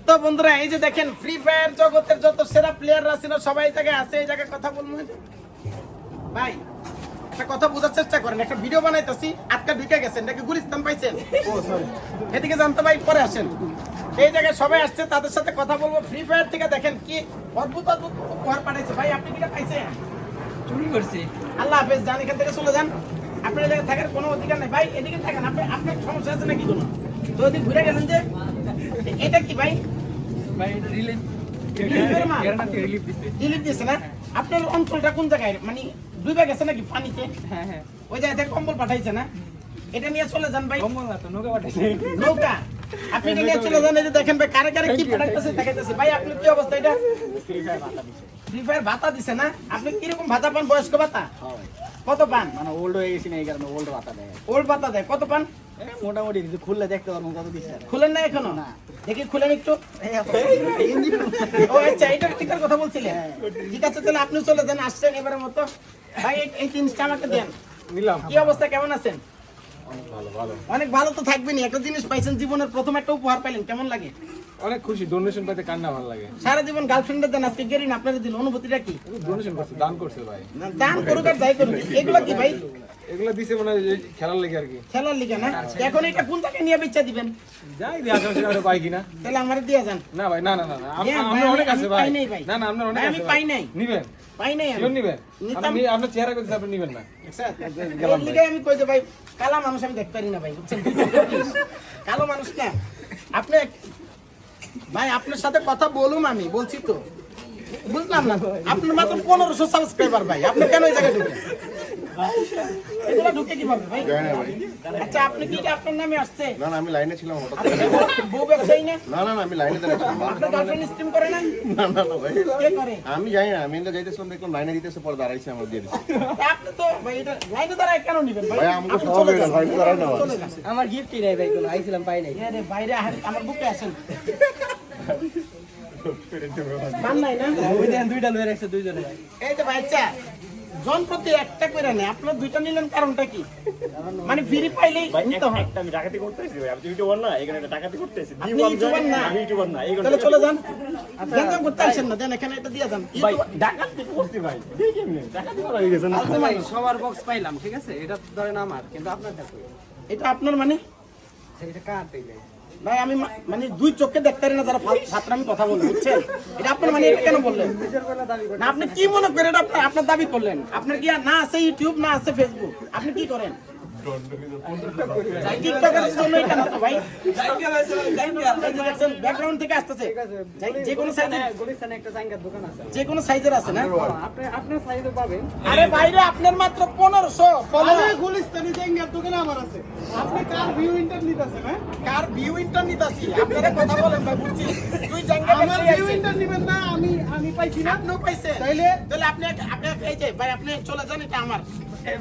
তো বন্ধুরা এই যে দেখেন ফ্রি ফায়ার জগতের যত সেরা প্লেয়াররা ছিল সবাই জায়গায় আছে, এই জায়গায় কথা বলবো ভাই। একটা কথা বোঝার চেষ্টা করেন, একটা ভিডিও বানাইতেছি আটকা ঢুকে গেছেন নাকি গুলিস্তান পাইছেন? ও সরি, এদিকে জানতে ভাই পরে আসেন। এই জায়গায় সবাই আসছে, তাদের সাথে কথা বলবো। ফ্রি ফায়ার থেকে দেখেন কি অদ্ভুত অদ্ভুত উপহার পাঠাইছে ভাই। আপনি কিটা পাইছেন? চুরি করছি। আল্লাহ হাফেজ, যান এখান থেকে চলে যান। আপনার এই জায়গায় থাকার কোনো অধিকার নেই ভাই। এদিকে থাকেন, আপনার সমস্যা আছে নাকি কোনো? তো ওদিকে ঘুরে গেলেন যে, এটা কি ভাই? ভাই রিলিফ রিলিফ দিছে। রিলিফ দিয়েছে না? আপনার অঞ্চলটা কোন জায়গায়, মানে ডুবে গেছে নাকি পানিতে? হ্যাঁ হ্যাঁ, ওই জায়গা থেকে কম্বল পাঠাইছে না? এটা নিয়ে চলে যান ভাই। কম্বল না তো নৌকা পাঠাইছে। নৌকা আপনি এটা নিয়ে চলে যান। এই যে দেখেন ভাই, কারে কারে কি পাঠাইতেছে দেখাইতেছে ভাই। আপনার কি অবস্থা? এটা ফ্রি ফায়ার ভাতা দিছে না? আপনি কিরকম ভাতা পান? বয়স্ক ভাতা কত পান? মানে ওল্ড হয়ে গেছি না, এই কারণে ওল্ড ভাতা দেয়। ওল্ড ভাতা দেয় কত পান? মোটামুটি খুললে দেখতে পারবো কত দিচ্ছে। খুলেন না এখনো? না। দেখি খুলেন একটু। ও আচ্ছা, এটা টিকার কথা বলছিলেন। ঠিক আছে, তাহলে আপনি চলে যান। আসছেন এবারের মতো ভাই। এই জিনিসটা আমাকে দেন। নিলাম। কি অবস্থা, কেমন আছেন? অনেক ভালো তো থাকবেনি। একটা জিনিস পাইছেন, জীবনের প্রথম একটা উপহার পাইলেন, কেমন লাগে? অনেক খুশি। ডোনেশন পাইতে কান্না ভালো লাগে। সারা জীবন গার্লফ্রেন্ডের দেন, আজকে গেরিন আপনাদের দিন, অনুভূতিটা কি? ডোনেশন করছে, দান করছে ভাই। দান করুক আর যাই করুক, এগুলো কি ভাই? এগুলা দিছে মানে খেলার লেগে আর কি। খেলার লিগে না? এখন এটা কোন টাকা নিয়ে বেচা দিবেন? যাই দিয়ে আশেপাশে আমরা পাই কিনা। তাহলে আমার দিয়ে যান। না ভাই, না না না না, দেন ভাই, আপনার অনেক আমি আছে ভাই। পাই নাই ভাই। না না, আপনার অনেক ভাই, আছে আমি ভাই। পাই নাই। নিবেন? পাই নাই আমি। শিওর নিবেন? নিতাম। আপনার চেহারা করতে আপনি নিবেন না। এর লিগে আমি কই যে ভাই, কালা মানুষ আমি দেখতে পারি না ভাই, বুঝছেন? কালো মানুষ না আপনি। ভাই আপনার সাথে কথা বলুন, আমি বলছি তো, বুঝলাম না। আপনার মাত্র 1500 সাবস্ক্রাইবার ভাই, আপনি কেন এই জায়গায় ঢুকেন? এগুলা ঢুকে কিভাবে ভাই? আচ্ছা, আপনি কি এটা আপনার নামে আসছে? না না, আমি লাইনে ছিলাম হঠাৎ। আপনি বউ ব্যবসায়ী না? না না না, আমি লাইনে দাঁড়িয়েছিলাম। আপনার গার্লফ্রেন্ড স্ট্রিম করে না? না না না ভাই, কে করে? আমি জানি না। আমি এনে যাইতেছিলাম, দেখলাম লাইনে দিতেছে, পরে দাঁড়াইছে, আমার দিয়ে দিচ্ছে। আপনি তো ভাই এটা লাইনে দাঁড়ায় কেন নিবেন ভাই? ভাই আমাকে আপনি সব চলে হয়ে যান, গেল, লাইনে দাঁড়ায় না। চলে যান। আমার গিফটই নাই ভাই, কোনো আইছিলাম পাই নাই। আরে বাইরে আমার বুকে আসেন। পান নাই না? ওই দেখেন দুইটা লয়ে রাখছে দুইজনে। এই যে বাচ্চা জন প্রতি একটা করে নেয়, আপনার দুইটা নিলেন, কারণটা কি? মানে ফ্রি পাইলেই নিতে হয়। আমি ডাকাতি করতেছি ভাই, আপনি ইউটিউবার না, এখানে একটা ডাকাতি করতেছি। আপনি ইউটিউবার না? আমি ইউটিউবার না, এই তাহলে চলে যান। জানতাম করতে আসেন না, দেন এখানে এটা দিয়ে যান। ভাই ডাকাতি করছি ভাই, দেখি কেমনে ডাকাতি করা হয়ে গেছে না। আচ্ছা ভাই, সবার বক্স পাইলাম, ঠিক আছে? এটা ধরেন আমার, কিন্তু আপনারটা কই? এটা আপনার মানে? এটা কার তাইলে? ভাই আমি মানে দুই চোখে দেখতে পারি না যারা ফাতরামি কথা বলে, বুঝছেন? এটা আপনার মানে, এটা কেন বললেন? নিজের বেলা দাবি করে। না আপনি কি মনে করেন? এটা আপনার দাবি করলেন। আপনার কি আর না আছে ইউটিউব, না আছে ফেসবুক? আপনি কি করেন? টিকটকের জন্য এটা না তো ভাই। ব্যাকগ্রাউন্ড থেকে আসতেছে, যে কোনো সাইজের, গুলিস্তানে একটা জায়গার দোকান আছে। যে কোনো সাইজের আছে না? আপনার সাইজও পাবেন। আরে বাইরে আপনার মাত্র 1500 গুলিস্তানি জায়গার দোকানে আমার আছে। আপনি কার ভিউ ইন্টারনেট আছে না? কার ভিউ ইন্টারনেট আছে? আপনারা কথা বলেন ভাই, বুঝছি। তুই জায়গা আমার ভিউ ইন্টারনেট নিবেন না, আমি পাইছি না। আপনিও পাইছে? তাইলে আপনি এই যে ভাই, আপনি চলে যান, এটা আমার।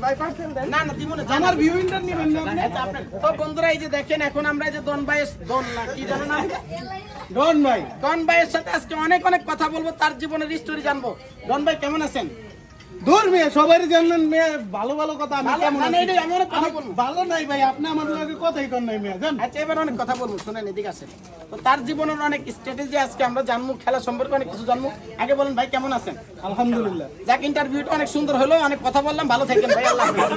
ভাই পার্সেল দেন। না না দিব না, আমার ভিউ ইন্টারনেট নিবেন না আপনি? আচ্ছা, তো বন্ধুরা এই যে দেখেন, এখন আমরা এই যে ডন না কি জানো না, ডন ভাই, ডন ভাইয়ের সাথে আজকে অনেক অনেক কথা বলবো, তার জীবনের স্টোরি জানবো। ডন ভাই কেমন আছেন? দূর মেয়ে, সবারই জানেন মেয়ে, ভালো ভালো কথা। আমি ভালো, কেমন মানে আছি? এটাই আমি অনেক কথা বলবো। ভালো নাই ভাই, আপনি আমার লগে কথাই কর নাই মেয়ে, জান। আচ্ছা, এবার অনেক কথা বলবো, শুনেন এদিকে আসেন। তো তার জীবনের অনেক স্ট্র্যাটেজি আজকে আমরা জানবো, খেলা সম্পর্কে অনেক কিছু জানবো। আগে বলেন ভাই কেমন আছেন? আলহামদুলিল্লাহ। যাক, ইন্টারভিউটা অনেক সুন্দর হলো, অনেক কথা বললাম, ভালো থাকেন ভাই, আল্লাহ হাফেজ।